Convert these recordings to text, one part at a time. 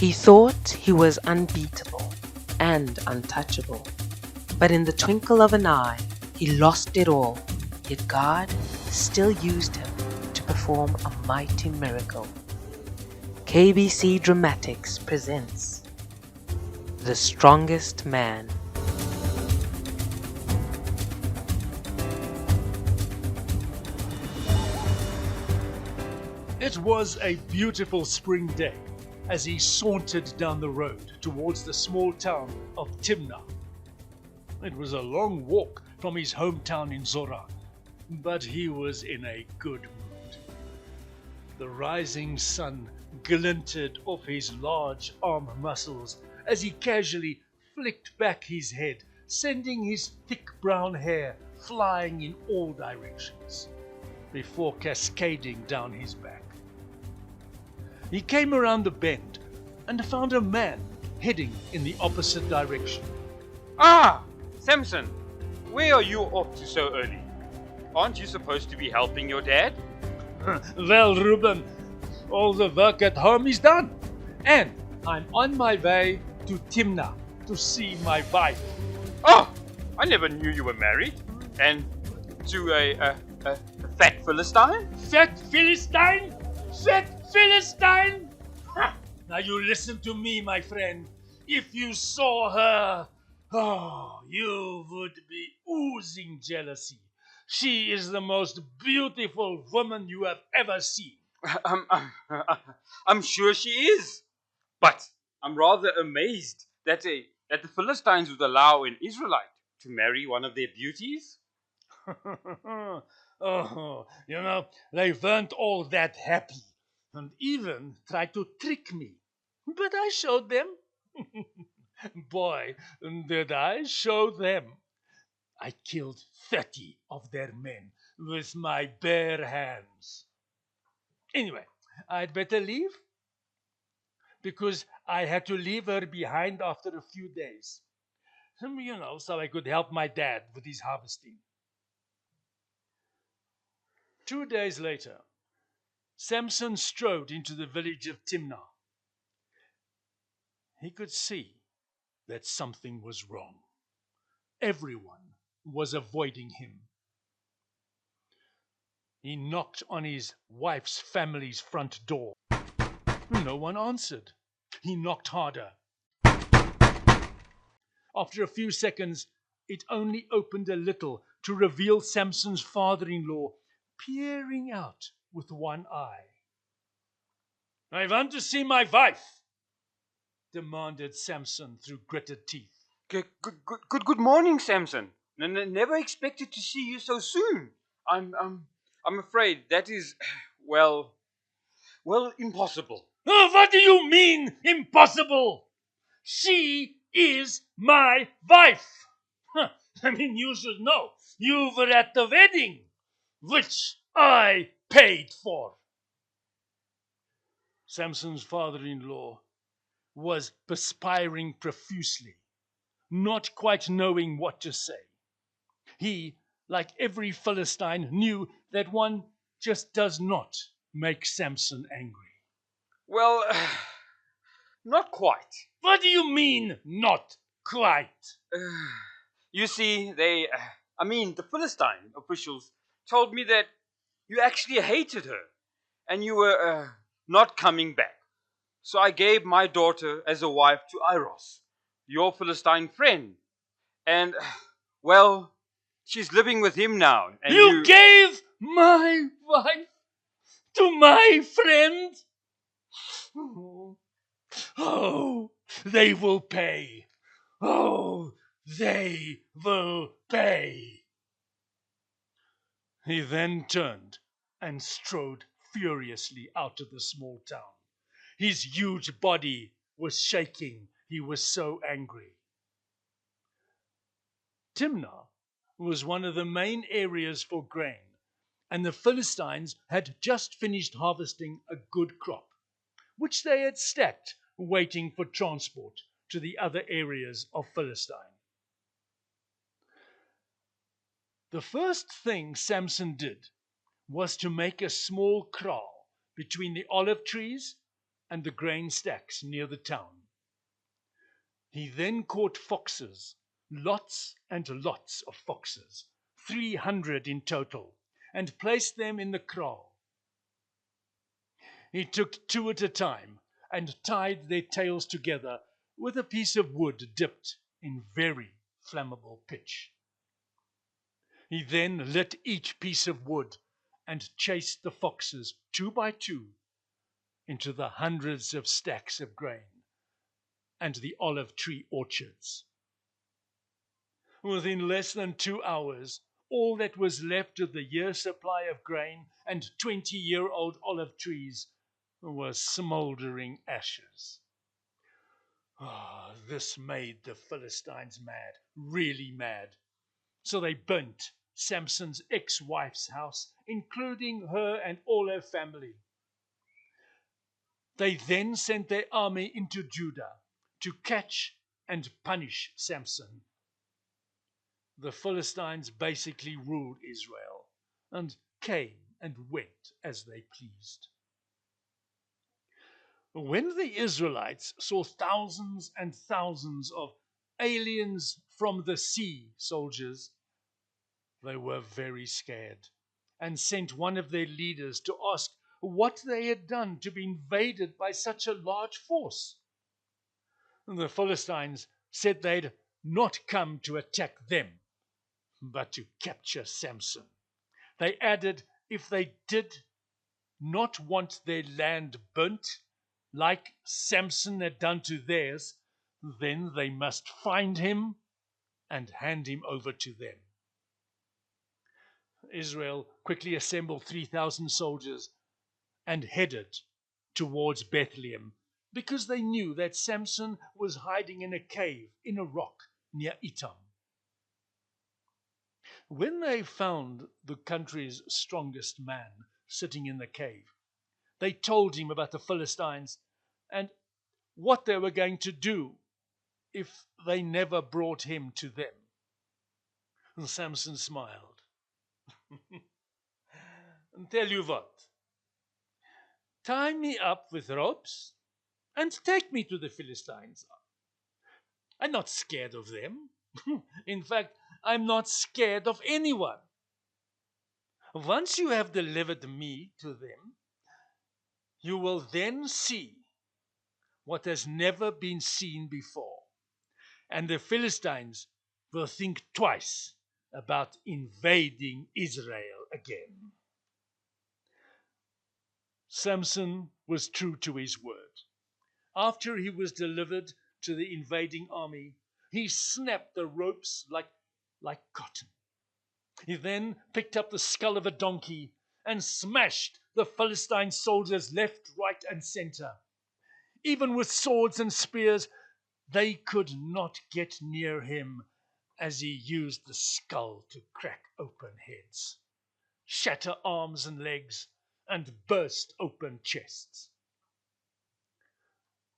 He thought he was unbeatable and untouchable, but in the twinkle of an eye, he lost it all, yet God still used him to perform a mighty miracle. KBC Dramatics presents The Strongest Man. It was a beautiful spring day as he sauntered down the road towards the small town of Timnah. It was a long walk from his hometown in Zorah, but he was in a good mood. The rising sun glinted off his large arm muscles as he casually flicked back his head, sending his thick brown hair flying in all directions, before cascading down his back. He came around the bend and found a man heading in the opposite direction. Ah, Samson, where are you off to so early? Aren't you supposed to be helping your dad? Well, Reuben, all the work at home is done, and I'm on my way to Timnah to see my wife. Oh, I never knew you were married. And to a fat Philistine? Fat Philistine? Fat Philistine? Ha! Now you listen to me, my friend. If you saw her, you would be oozing jealousy. She is the most beautiful woman you have ever seen. I'm sure she is. But I'm rather amazed that the Philistines would allow an Israelite to marry one of their beauties. They weren't all that happy and even tried to trick me. But I showed them. Boy, did I show them. I killed 30 of their men with my bare hands. Anyway, I'd better leave because I had to leave her behind after a few days. So I could help my dad with his harvesting. 2 days later, Samson strode into the village of Timnah. He could see that something was wrong. Everyone was avoiding him. He knocked on his wife's family's front door. No one answered. He knocked harder. After a few seconds, it only opened a little to reveal Samson's father-in-law peering out with one eye. "I want to see my wife," demanded Samson through gritted teeth. Good morning, Samson. Never expected to see you so soon. I'm afraid that is, well, impossible. Oh, what do you mean, impossible? She is my wife. You should know. You were at the wedding, which I paid for. Samson's father-in-law was perspiring profusely, not quite knowing what to say. He, like every Philistine, knew that one just does not make Samson angry. Well, not quite. What do you mean, not quite? You see, the Philistine officials told me that you actually hated her and you were not coming back. So I gave my daughter as a wife to Iros, your Philistine friend. And, well, she's living with him now. And You gave my wife to my friend? Oh, they will pay. Oh, they will pay. He then turned and strode furiously out of the small town. His huge body was shaking. He was so angry. Timnah was one of the main areas for grain, and the Philistines had just finished harvesting a good crop, which they had stacked, waiting for transport to the other areas of Philistine. The first thing Samson did was to make a small kraal between the olive trees and the grain stacks near the town. He then caught foxes, lots and lots of foxes, 300 in total, and placed them in the kraal. He took two at a time and tied their tails together with a piece of wood dipped in very flammable pitch. He then lit each piece of wood and chased the foxes two by two into the hundreds of stacks of grain and the olive tree orchards. Within less than 2 hours, all that was left of the year's supply of grain and 20-year-old olive trees was smoldering ashes. This made the Philistines mad, really mad. So they burnt Samson's ex-wife's house, including her and all her family. They then sent their army into Judah to catch and punish Samson. The Philistines basically ruled Israel and came and went as they pleased. When the Israelites saw thousands and thousands of aliens from the sea soldiers, they were very scared and sent one of their leaders to ask what they had done to be invaded by such a large force. The Philistines said they'd not come to attack them, but to capture Samson. They added if they did not want their land burnt, like Samson had done to theirs, then they must find him and hand him over to them. Israel quickly assembled 3,000 soldiers and headed towards Bethlehem because they knew that Samson was hiding in a cave in a rock near Etam. When they found the country's strongest man sitting in the cave, they told him about the Philistines and what they were going to do if they never brought him to them. And Samson smiled. And tell you what, tie me up with ropes and take me to the Philistines. I'm not scared of them. In fact, I'm not scared of anyone. Once you have delivered me to them, you will then see what has never been seen before. And the Philistines will think twice about invading Israel again. Samson was true to his word. After he was delivered to the invading army, he snapped the ropes like cotton. He then picked up the skull of a donkey and smashed the Philistine soldiers left, right, and center. Even with swords and spears, they could not get near him as he used the skull to crack open heads, shatter arms and legs, and burst open chests.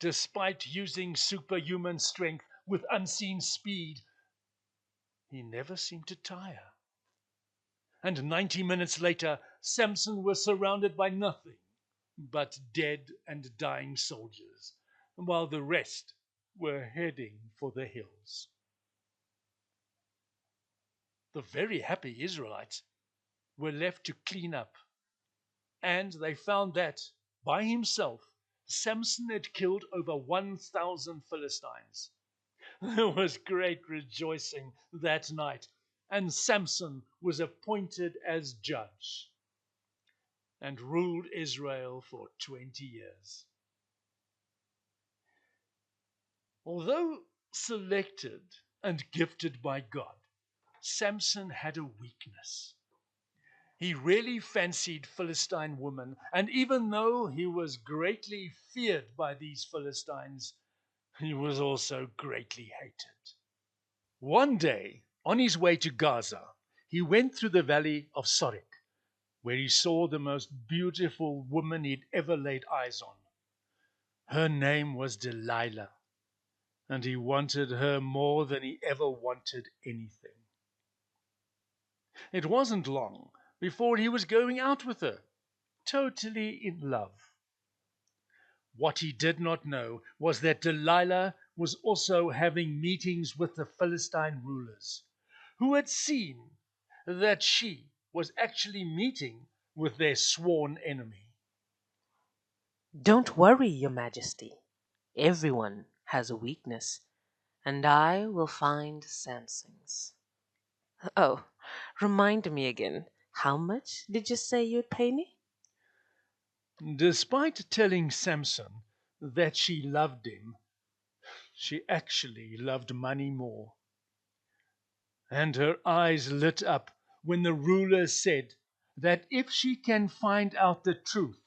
Despite using superhuman strength with unseen speed, he never seemed to tire. And 90 minutes later, Samson was surrounded by nothing but dead and dying soldiers, while the rest were heading for the hills. The very happy Israelites were left to clean up, and they found that, by himself, Samson had killed over 1,000 Philistines. There was great rejoicing that night, and Samson was appointed as judge and ruled Israel for 20 years. Although selected and gifted by God, Samson had a weakness. He really fancied Philistine women, and even though he was greatly feared by these Philistines, he was also greatly hated. One day, on his way to Gaza, he went through the valley of Sorek, where he saw the most beautiful woman he'd ever laid eyes on. Her name was Delilah, and he wanted her more than he ever wanted anything. It wasn't long before he was going out with her, totally in love. What he did not know was that Delilah was also having meetings with the Philistine rulers, who had seen that she was actually meeting with their sworn enemy. Don't worry, Your Majesty. Everyone has a weakness, and I will find Samson's. Oh, remind me again, how much did you say you'd pay me? Despite telling Samson that she loved him, she actually loved money more. And her eyes lit up when the ruler said that if she can find out the truth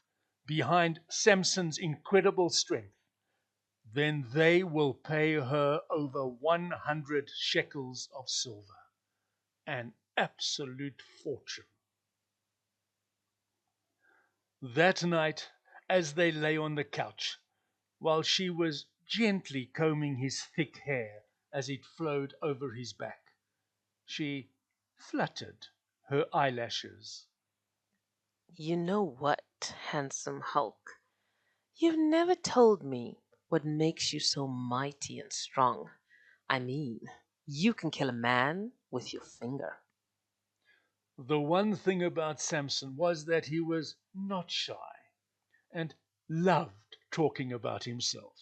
behind Samson's incredible strength, then they will pay her over 100 shekels of silver, an absolute fortune. That night, as they lay on the couch, while she was gently combing his thick hair as it flowed over his back, she fluttered her eyelashes. You know what, handsome Hulk? You've never told me what makes you so mighty and strong. I mean, you can kill a man with your finger. The one thing about Samson was that he was not shy and loved talking about himself.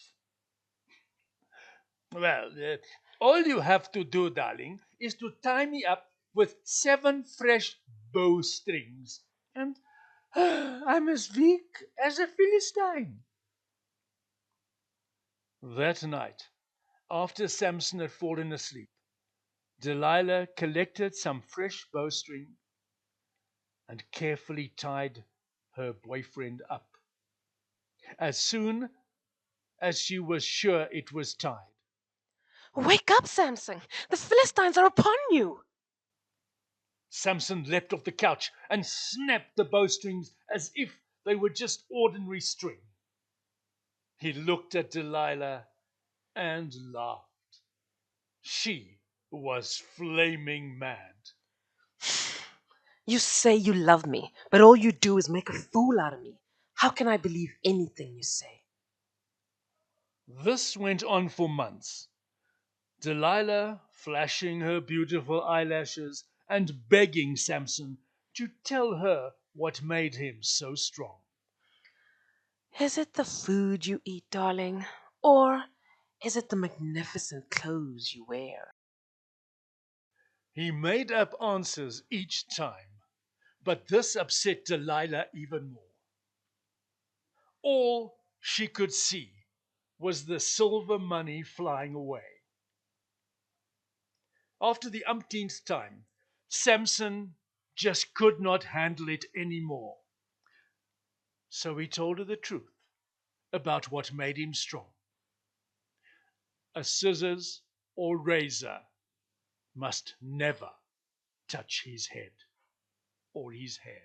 Well, all you have to do, darling, is to tie me up with 7 fresh bowstrings, and I'm as weak as a Philistine. That night, after Samson had fallen asleep, Delilah collected some fresh bowstring and carefully tied her boyfriend up. As soon as she was sure it was tied, Wake up, Samson! The Philistines are upon you! Samson leapt off the couch and snapped the bowstrings as if they were just ordinary string. He looked at Delilah and laughed. She was flaming mad. You say you love me, but all you do is make a fool out of me. How can I believe anything you say? This went on for months. Delilah flashing her beautiful eyelashes and begging Samson to tell her what made him so strong. Is it the food you eat, darling? Or is it the magnificent clothes you wear? He made up answers each time, but this upset Delilah even more. All she could see was the silver money flying away. After the umpteenth time, Samson just could not handle it anymore. So he told her the truth about what made him strong. A scissors or razor must never touch his head or his hair.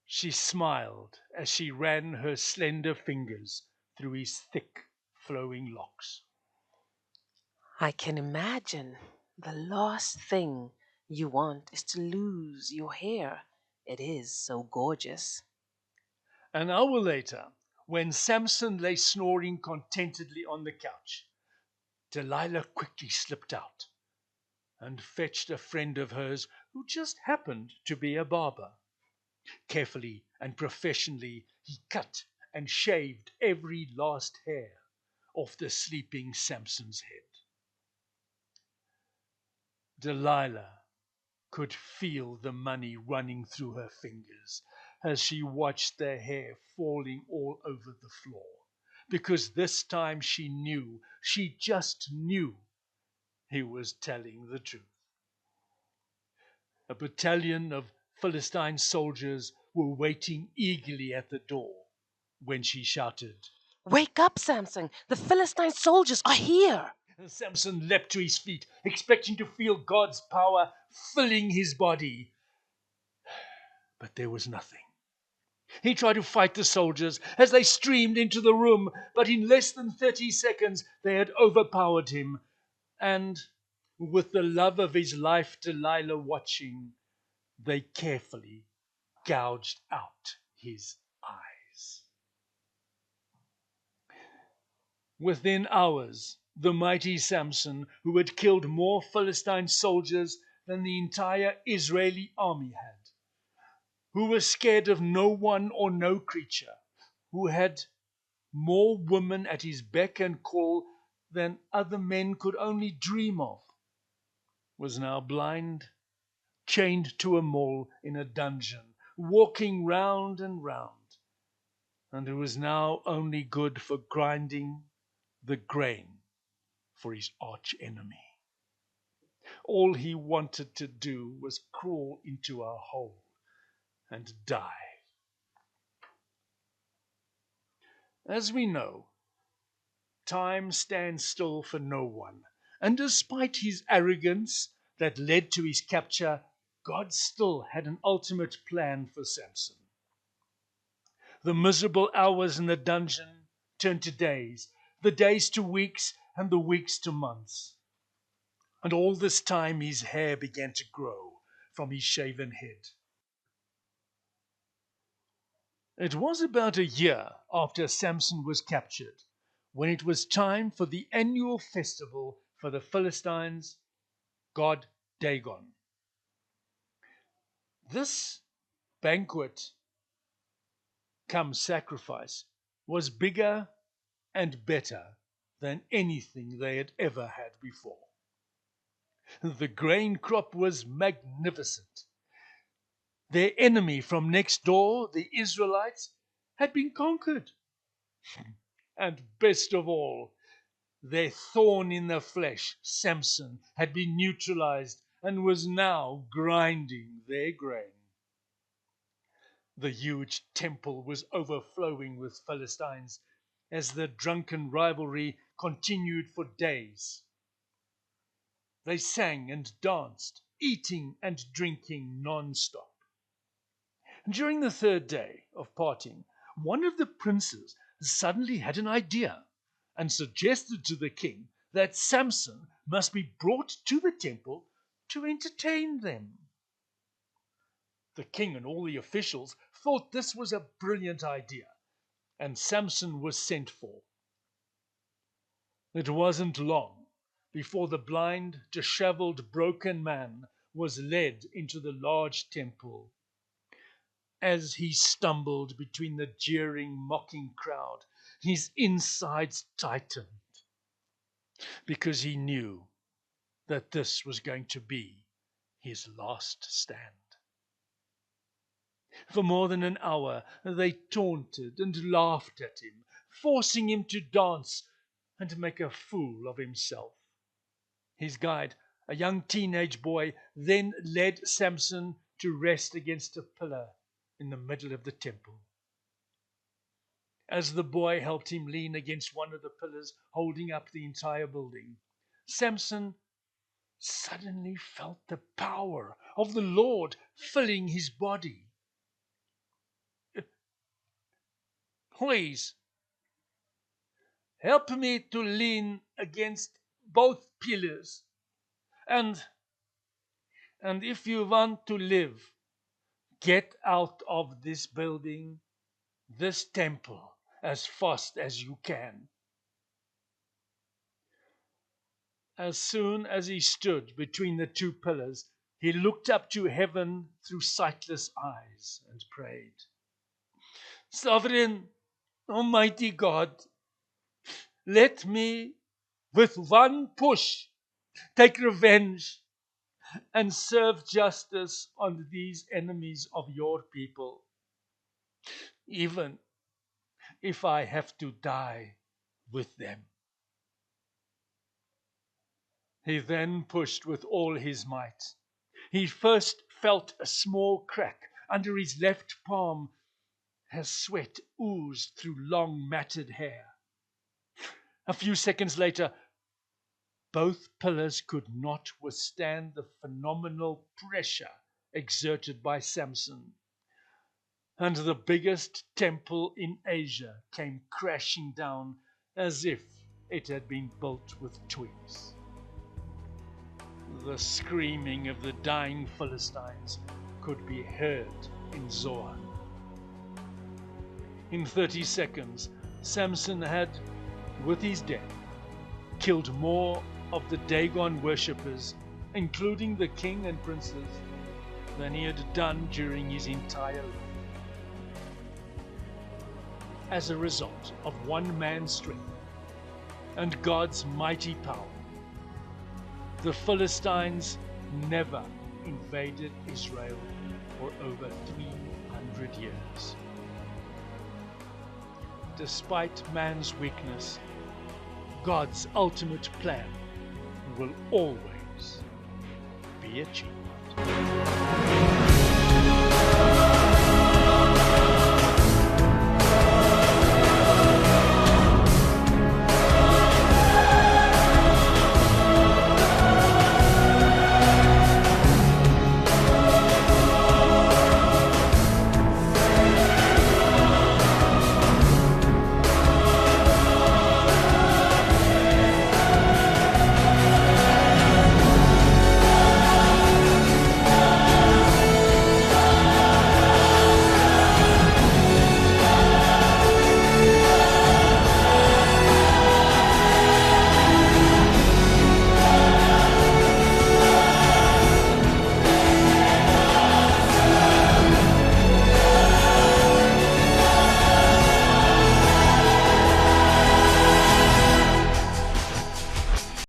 She smiled as she ran her slender fingers through his thick, flowing locks. I can imagine. The last thing you want is to lose your hair. It is so gorgeous. An hour later, when Samson lay snoring contentedly on the couch, Delilah quickly slipped out and fetched a friend of hers who just happened to be a barber. Carefully and professionally, he cut and shaved every last hair off the sleeping Samson's head. Delilah could feel the money running through her fingers as she watched the hair falling all over the floor, because this time she just knew he was telling the truth. A battalion of Philistine soldiers were waiting eagerly at the door when she shouted. Wake up, Samson! The Philistine soldiers are here! Samson leapt to his feet, expecting to feel God's power filling his body. But there was nothing. He tried to fight the soldiers as they streamed into the room, but in less than 30 seconds they had overpowered him. And with the love of his life, Delilah watching, they carefully gouged out his eyes. Within hours, the mighty Samson, who had killed more Philistine soldiers than the entire Israeli army had, who was scared of no one or no creature, who had more women at his beck and call than other men could only dream of, was now blind, chained to a mole in a dungeon, walking round and round, and who was now only good for grinding the grain for his arch enemy. All he wanted to do was crawl into a hole and die. As we know, time stands still for no one, and despite his arrogance that led to his capture, God still had an ultimate plan for Samson. The miserable hours in the dungeon turned to days, the days to weeks, and the weeks to months. And all this time his hair began to grow from his shaven head. It was about a year after Samson was captured, when it was time for the annual festival for the Philistines, god Dagon. This banquet, come sacrifice, was bigger and better than anything they had ever had before. The grain crop was magnificent. Their enemy from next door, the Israelites, had been conquered. And best of all, their thorn in the flesh, Samson, had been neutralized and was now grinding their grain. The huge temple was overflowing with Philistines as the drunken rivalry continued for days. They sang and danced, eating and drinking non-stop. During the third day of partying, one of the princes suddenly had an idea and suggested to the king that Samson must be brought to the temple to entertain them. The king and all the officials thought this was a brilliant idea, and Samson was sent for. It wasn't long before the blind, disheveled, broken man was led into the large temple. As he stumbled between the jeering, mocking crowd, his insides tightened because he knew that this was going to be his last stand. For more than an hour, they taunted and laughed at him, forcing him to dance and make a fool of himself. His guide, a young teenage boy, then led Samson to rest against a pillar in the middle of the temple. As the boy helped him lean against one of the pillars holding up the entire building, Samson suddenly felt the power of the Lord filling his body. Please, help me to lean against both pillars. And if you want to live, get out of this building, this temple, as fast as you can. As soon as he stood between the two pillars, he looked up to heaven through sightless eyes and prayed, Sovereign, Almighty God, let me, with one push, take revenge and serve justice on these enemies of your people, even if I have to die with them. He then pushed with all his might. He first felt a small crack under his left palm as sweat oozed through long matted hair. A few seconds later, both pillars could not withstand the phenomenal pressure exerted by Samson, and the biggest temple in Asia came crashing down as if it had been built with twigs. The screaming of the dying Philistines could be heard in Zoan. In 30 seconds, Samson had with his death, killed more of the Dagon worshippers, including the king and princes, than he had done during his entire life. As a result of one man's strength and God's mighty power, the Philistines never invaded Israel for over 300 years. Despite man's weakness, God's ultimate plan will always be achieved.